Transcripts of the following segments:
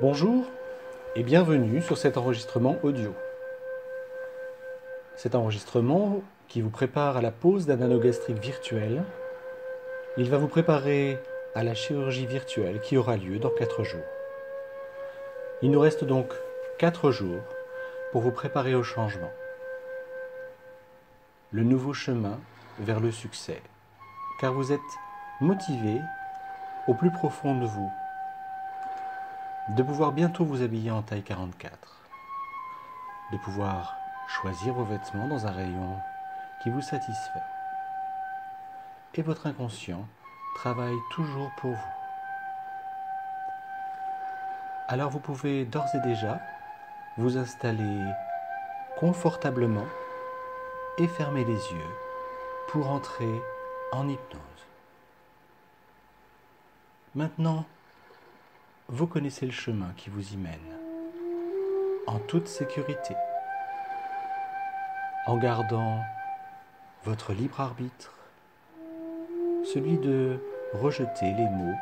Bonjour et bienvenue sur cet enregistrement audio. Cet enregistrement qui vous prépare à la pose d'un anneau gastrique virtuel, il va vous préparer à la chirurgie virtuelle qui aura lieu dans 4 jours. Il nous reste donc 4 jours pour vous préparer au changement. Le nouveau chemin vers le succès, car vous êtes motivé au plus profond de vous de pouvoir bientôt vous habiller en taille 44, de pouvoir choisir vos vêtements dans un rayon qui vous satisfait. Et votre inconscient travaille toujours pour vous. Alors vous pouvez d'ores et déjà vous installer confortablement et fermer les yeux pour entrer en hypnose. Maintenant, vous connaissez le chemin qui vous y mène, en toute sécurité, en gardant votre libre arbitre, celui de rejeter les mots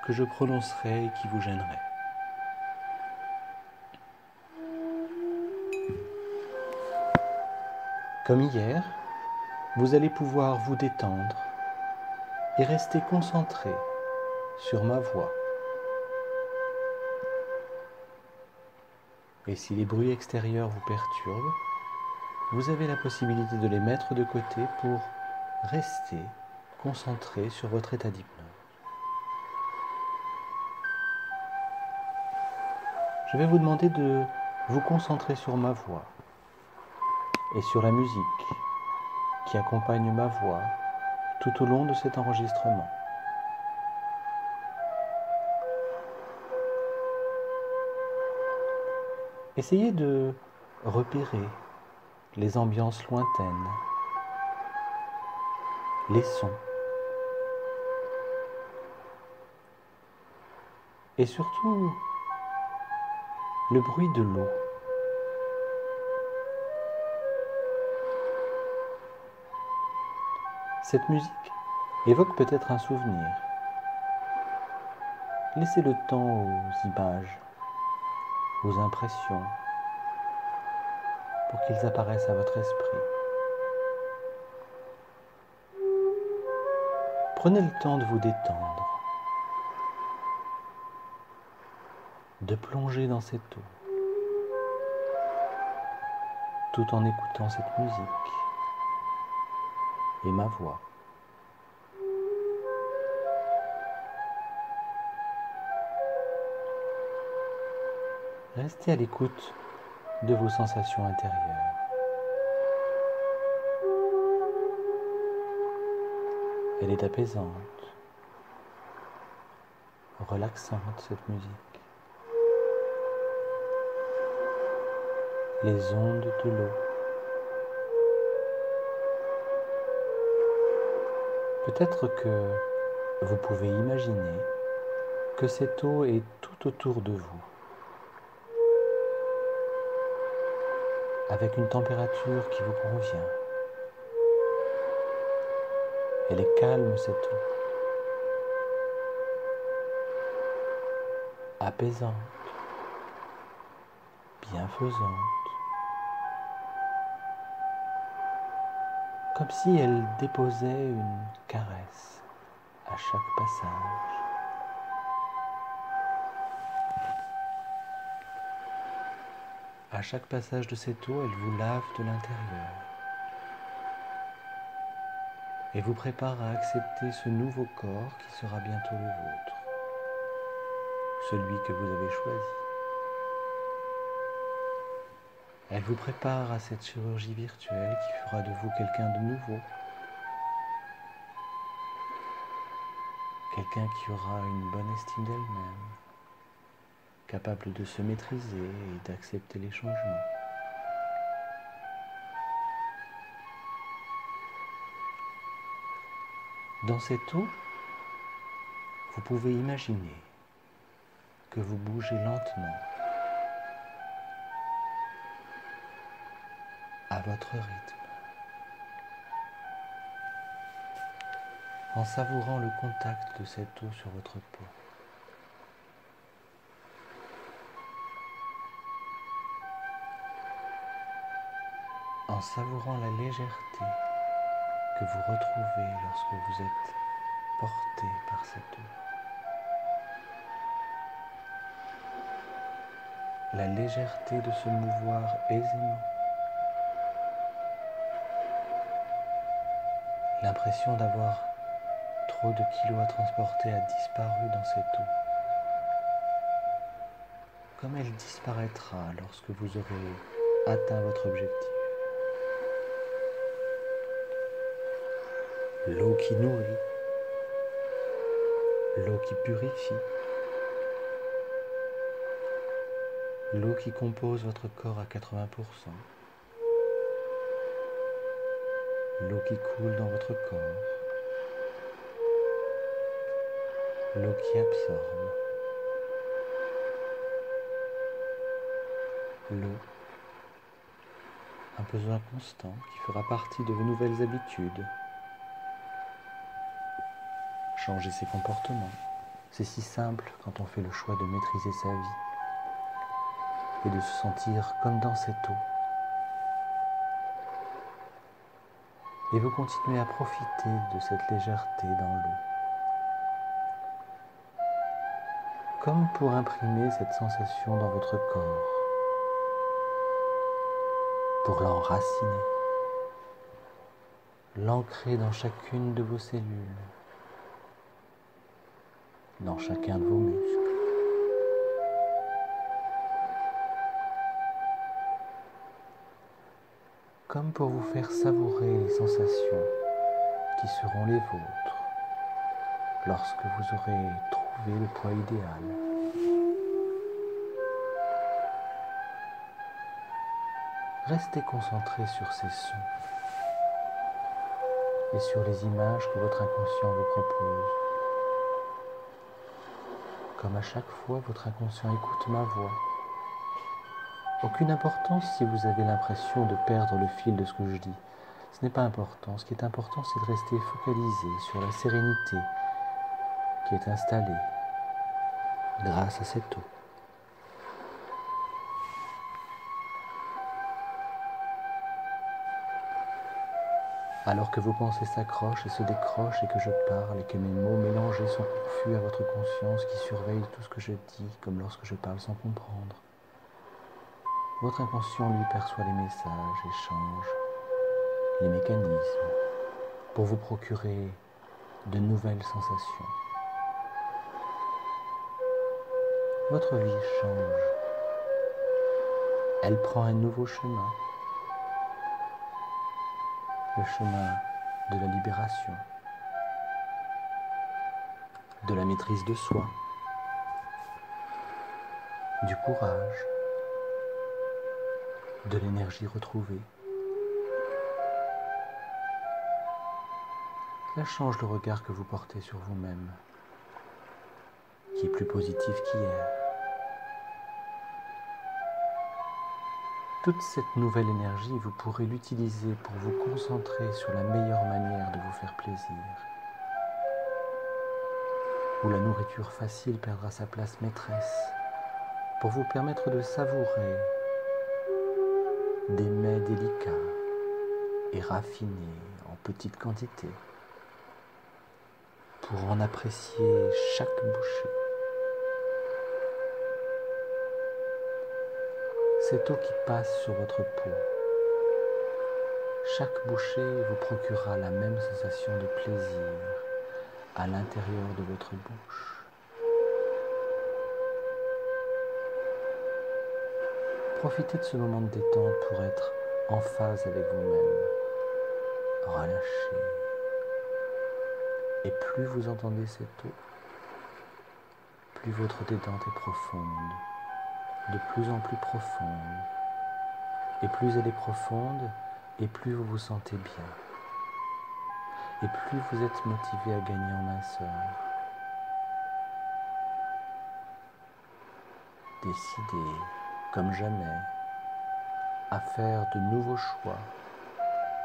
que je prononcerai et qui vous gêneraient. Comme hier, vous allez pouvoir vous détendre et rester concentré sur ma voix. Et si les bruits extérieurs vous perturbent, vous avez la possibilité de les mettre de côté pour rester concentré sur votre état d'hypnose. Je vais vous demander de vous concentrer sur ma voix et sur la musique qui accompagne ma voix tout au long de cet enregistrement. Essayez de repérer les ambiances lointaines, les sons, et surtout le bruit de l'eau. Cette musique évoque peut-être un souvenir. Laissez le temps aux images, aux impressions, pour qu'ils apparaissent à votre esprit. Prenez le temps de vous détendre, de plonger dans cette eau, tout en écoutant cette musique et ma voix. Restez à l'écoute de vos sensations intérieures. Elle est apaisante, relaxante cette musique. Les ondes de l'eau. Peut-être que vous pouvez imaginer que cette eau est tout autour de vous, avec une température qui vous convient. Elle est calme cette eau, apaisante, bienfaisante, comme si elle déposait une caresse à chaque passage. À chaque passage de cette eau, elle vous lave de l'intérieur et vous prépare à accepter ce nouveau corps qui sera bientôt le vôtre, celui que vous avez choisi. Elle vous prépare à cette chirurgie virtuelle qui fera de vous quelqu'un de nouveau, quelqu'un qui aura une bonne estime d'elle-même, capable de se maîtriser et d'accepter les changements. Dans cette eau, vous pouvez imaginer que vous bougez lentement à votre rythme, en savourant le contact de cette eau sur votre peau. en savourant la légèreté que vous retrouvez lorsque vous êtes porté par cette eau. La légèreté de se mouvoir aisément. L'impression d'avoir trop de kilos à transporter a disparu dans cette eau. Comme elle disparaîtra lorsque vous aurez atteint votre objectif. L'eau qui nourrit, l'eau qui purifie, l'eau qui compose votre corps à 80%, l'eau qui coule dans votre corps, l'eau qui absorbe, l'eau, un besoin constant qui fera partie de vos nouvelles habitudes. Changer ses comportements, c'est si simple quand on fait le choix de maîtriser sa vie et de se sentir comme dans cette eau. Et vous continuez à profiter de cette légèreté dans l'eau. Comme pour imprimer cette sensation dans votre corps, pour l'enraciner, l'ancrer dans chacune de vos cellules, dans chacun de vos muscles. Comme pour vous faire savourer les sensations qui seront les vôtres lorsque vous aurez trouvé le poids idéal. Restez concentré sur ces sons et sur les images que votre inconscient vous propose. Comme à chaque fois, votre inconscient écoute ma voix. Aucune importance si vous avez l'impression de perdre le fil de ce que je dis. Ce n'est pas important. Ce qui est important, c'est de rester focalisé sur la sérénité qui est installée grâce à cette eau. Alors que vos pensées s'accrochent et se décrochent et que je parle et que mes mots mélangés sont confus à votre conscience qui surveille tout ce que je dis comme lorsque je parle sans comprendre. Votre inconscient, lui, perçoit les messages et change les mécanismes pour vous procurer de nouvelles sensations. Votre vie change. Elle prend un nouveau chemin. Le chemin de la libération, de la maîtrise de soi, du courage, de l'énergie retrouvée. Cela change le regard que vous portez sur vous-même, qui est plus positif qu'hier. Toute cette nouvelle énergie, vous pourrez l'utiliser pour vous concentrer sur la meilleure manière de vous faire plaisir, où la nourriture facile perdra sa place maîtresse, pour vous permettre de savourer des mets délicats et raffinés en petite quantité, pour en apprécier chaque bouchée. Cette eau qui passe sur votre peau, chaque bouchée vous procurera la même sensation de plaisir à l'intérieur de votre bouche. Profitez de ce moment de détente pour être en phase avec vous-même, relâché. Et plus vous entendez cette eau, plus votre détente est profonde, de plus en plus profonde. Et plus elle est profonde, et plus vous vous sentez bien. Et plus vous êtes motivé à gagner en minceur. Décidez, comme jamais, à faire de nouveaux choix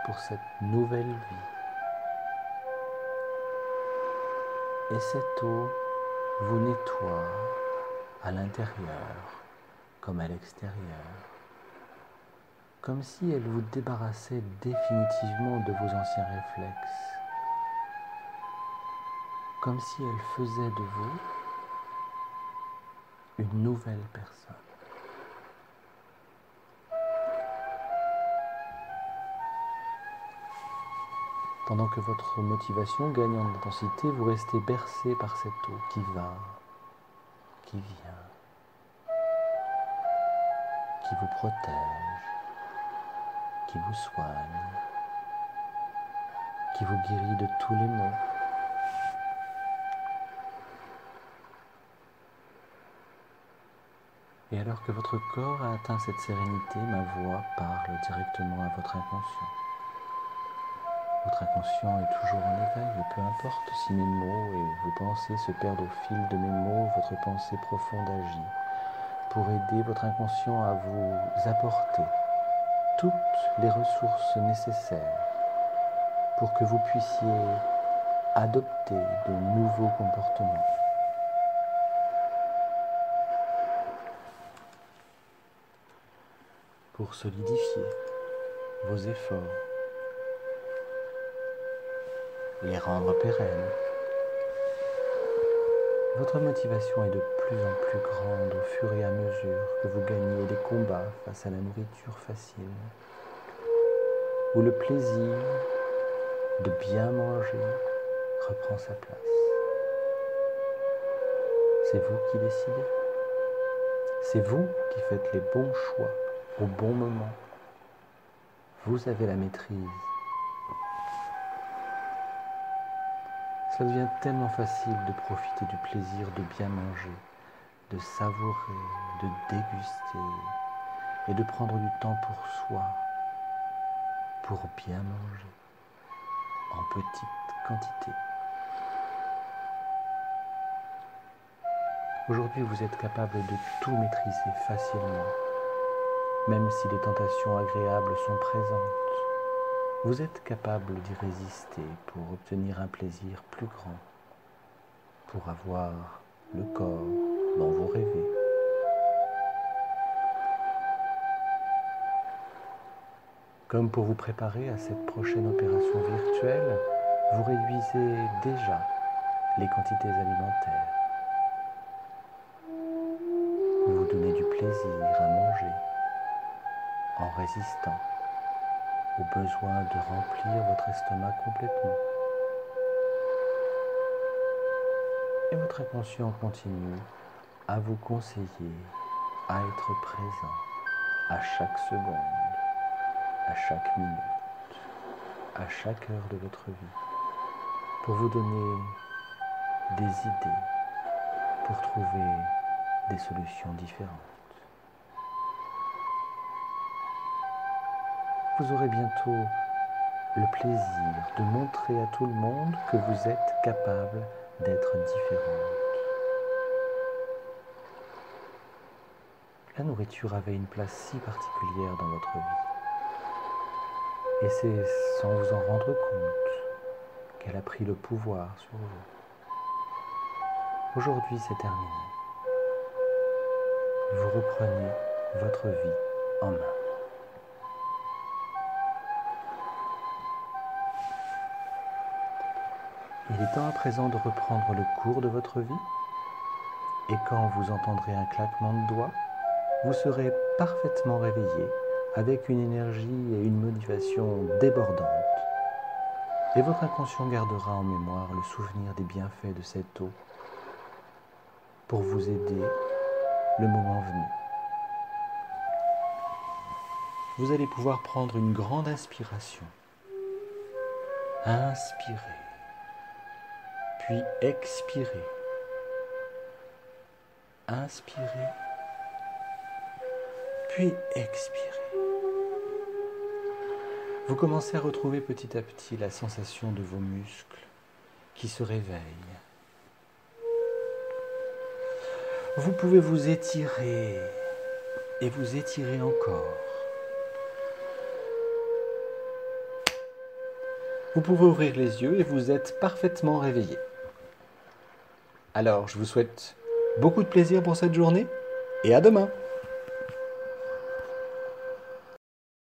pour cette nouvelle vie. Et cette eau vous nettoie à l'intérieur comme à l'extérieur, comme si elle vous débarrassait définitivement de vos anciens réflexes, comme si elle faisait de vous une nouvelle personne. Pendant que votre motivation gagne en intensité, vous restez bercé par cette eau qui va, qui vient, qui vous protège, qui vous soigne, qui vous guérit de tous les maux. Et alors que votre corps a atteint cette sérénité, ma voix parle directement à votre inconscient. Votre inconscient est toujours en éveil et peu importe si mes mots et vos pensées se perdent au fil de mes mots, votre pensée profonde agit pour aider votre inconscient à vous apporter toutes les ressources nécessaires pour que vous puissiez adopter de nouveaux comportements. Pour solidifier vos efforts, les rendre pérennes. Votre motivation est de plus en plus grande au fur et à mesure que vous gagnez les combats face à la nourriture facile, où le plaisir de bien manger reprend sa place. C'est vous qui décidez. C'est vous qui faites les bons choix au bon moment. Vous avez la maîtrise. Cela devient tellement facile de profiter du plaisir de bien manger, de savourer, de déguster et de prendre du temps pour soi, pour bien manger, en petite quantité. Aujourd'hui, vous êtes capable de tout maîtriser facilement, même si les tentations agréables sont présentes. Vous êtes capable d'y résister pour obtenir un plaisir plus grand, pour avoir le corps dont vous rêvez. Comme pour vous préparer à cette prochaine opération virtuelle, vous réduisez déjà les quantités alimentaires. Vous vous donnez du plaisir à manger en résistant au besoin de remplir votre estomac complètement. Et votre inconscient continue à vous conseiller à être présent à chaque seconde, à chaque minute, à chaque heure de votre vie, pour vous donner des idées, pour trouver des solutions différentes. Vous aurez bientôt le plaisir de montrer à tout le monde que vous êtes capable d'être différente. La nourriture avait une place si particulière dans votre vie. Et c'est sans vous en rendre compte qu'elle a pris le pouvoir sur vous. Aujourd'hui, c'est terminé. Vous reprenez votre vie en main. Il est temps à présent de reprendre le cours de votre vie, et quand vous entendrez un claquement de doigts, vous serez parfaitement réveillé, avec une énergie et une motivation débordantes. Et votre inconscient gardera en mémoire le souvenir des bienfaits de cette eau, pour vous aider le moment venu. Vous allez pouvoir prendre une grande inspiration. Inspirez. Puis expirez. Inspirez. Puis expirez. Vous commencez à retrouver petit à petit la sensation de vos muscles qui se réveillent. Vous pouvez vous étirer et vous étirer encore. Vous pouvez ouvrir les yeux et vous êtes parfaitement réveillé. Alors, je vous souhaite beaucoup de plaisir pour cette journée et à demain.